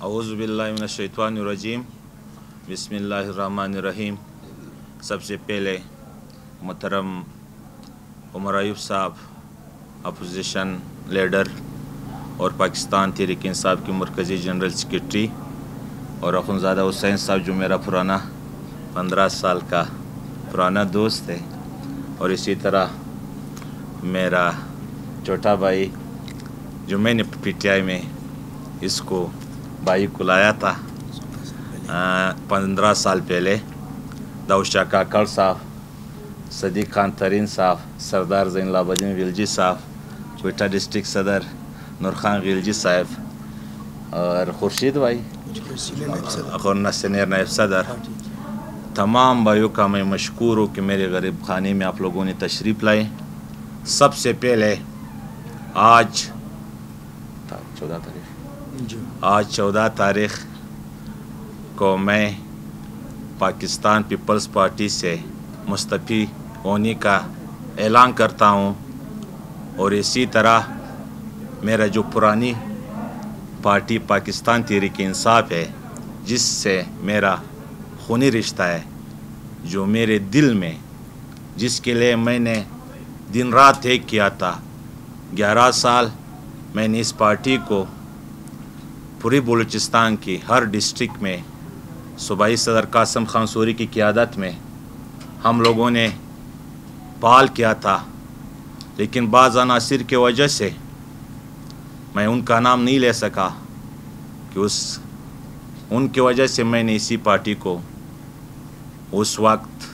اعوذ باللہ من الشیطان الرجیم بسم اللہ الرحمن الرحیم۔ سب سے پہلے محترم عمر ایوب صاحب اپوزیشن لیڈر اور پاکستان تحریک انصاف کے مرکزی جنرل سیکرٹری، اور اخونزادہ حسین صاحب جو میرا پرانا 15 سال کا پرانا دوست ہے، اور اسی طرح میرا چھوٹا بھائی جو میں نے پی ٹی آئی میں اس کو بھائی کو لایا تھا 15 سال پہلے، داؤشا کاکڑ صاحب، صدیق خان ترین صاحب، سردار زین العابدین غلجی صاحب، کوئٹہ ڈسٹرکٹ صدر نور خان غلجی صاحب، اور خورشید بھائی اور سینئر نائب صدر، تمام بھائیوں کا میں مشکور ہوں کہ میرے غریب خانے میں آپ لوگوں نے تشریف لائے۔ سب سے پہلے آج 14 تاریخ کو میں پاکستان پیپلز پارٹی سے مستعفی ہونے کا اعلان کرتا ہوں، اور اسی طرح میرا جو پرانی پارٹی پاکستان تحریک انصاف ہے، جس سے میرا خونی رشتہ ہے، جو میرے دل میں، جس کے لیے میں نے دن رات ایک کیا تھا، 11 سال میں نے اس پارٹی کو پوری بلوچستان کی ہر ڈسٹرکٹ میں صوبائی صدر قاسم خان سوری کی قیادت میں ہم لوگوں نے بحال کیا تھا، لیکن بعض عناصر کی وجہ سے میں ان کا نام نہیں لے سکا کہ ان کی وجہ سے میں نے اسی پارٹی کو اس وقت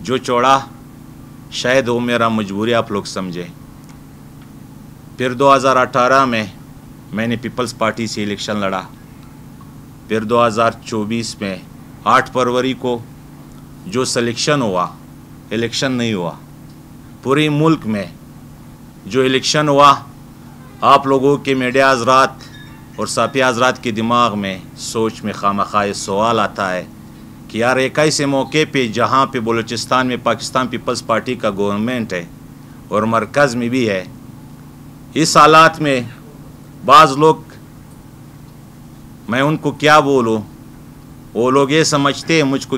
جو چھوڑا، شاید وہ میرا مجبوری آپ لوگ سمجھے۔ پھر 2018 میں نے پیپلز پارٹی سے الیکشن لڑا، پھر 2024 میں 8 فروری کو جو سلیکشن ہوا، الیکشن نہیں ہوا، پورے ملک میں جو الیکشن ہوا، آپ لوگوں کے میڈیا حضرات اور صحافی حضرات کے دماغ میں سوچ میں خامخواہ سوال آتا ہے کہ یار ایک ایسے موقع پہ جہاں پہ بلوچستان میں پاکستان پیپلز پارٹی کا گورنمنٹ ہے اور مرکز میں بھی ہے، اس حالات میں بعض لوگ، میں ان کو کیا بولوں، وہ لوگ یہ سمجھتے ہیں، مجھ کو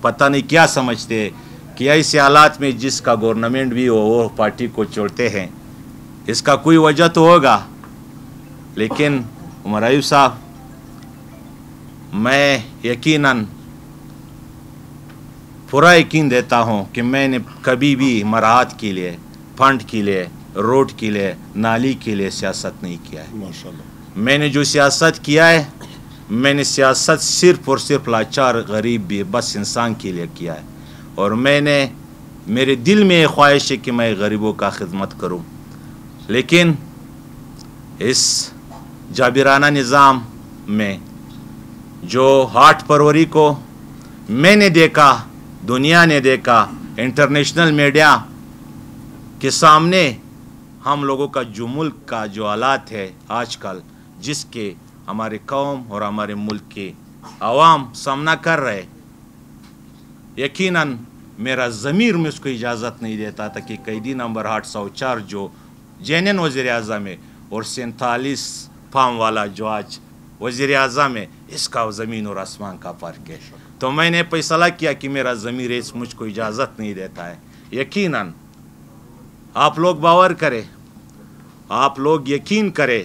پتہ نہیں کیا سمجھتے کہ ایسے حالات میں جس کا گورنمنٹ بھی ہو وہ پارٹی کو چھوڑتے ہیں، اس کا کوئی وجہ تو ہوگا۔ لیکن عمر ایوب صاحب، میں یقیناً پورا یقین دیتا ہوں کہ میں نے کبھی بھی مراحت کے لیے، فنڈ کے لیے، روڈ کے لیے، نالی کے لیے سیاست نہیں کیا ہے۔ میں نے جو سیاست کیا ہے، میں نے سیاست صرف اور صرف لاچار غریب بے بس انسان کے لیے کیا ہے، اور میرے دل میں یہ خواہش ہے کہ میں غریبوں کا خدمت کروں۔ لیکن اس جابرانہ نظام میں جو 8 فروری کو میں نے دیکھا، دنیا نے دیکھا، انٹرنیشنل میڈیا کے سامنے ہم لوگوں کا جو ملک کا جو حالات ہے آج کل، جس کے ہمارے قوم اور ہمارے ملک کے عوام سامنا کر رہے، یقیناً میرا ضمیر میں اس کو اجازت نہیں دیتا تھا کہ قیدی نمبر 804 جو جینن وزیر اعظم ہے اور 47 فارم والا جو آج وزیر اعظم ہے، اس کا زمین اور آسمان کا فرق ہے۔ تو میں نے فیصلہ کیا کہ میرا ضمیر اس مجھ کو اجازت نہیں دیتا ہے۔ یقیناً آپ لوگ باور کریں، آپ لوگ یقین کریں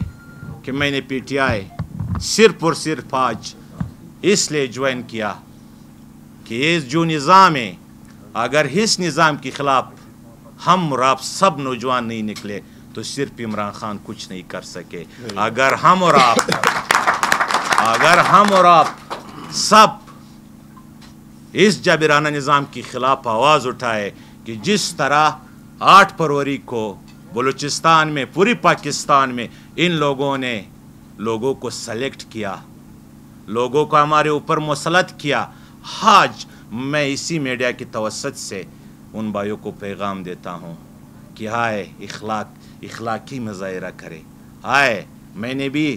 کہ میں نے پی ٹی آئی صرف اور صرف آج اس لیے جوائن کیا کہ یہ جو نظام ہے، اگر اس نظام کے خلاف ہم اور آپ سب نوجوان نہیں نکلے تو صرف عمران خان کچھ نہیں کر سکے۔ اگر ہم اور آپ سب اس جابرانہ نظام کے خلاف آواز اٹھائے کہ جس طرح 8 فروری کو بلوچستان میں، پوری پاکستان میں ان لوگوں نے لوگوں کو سلیکٹ کیا، لوگوں کو ہمارے اوپر مسلط کیا، آج میں اسی میڈیا کی توسط سے ان بھائیوں کو پیغام دیتا ہوں کہ آئے اخلاقی مظاہرہ کرے، آئے میں نے بھی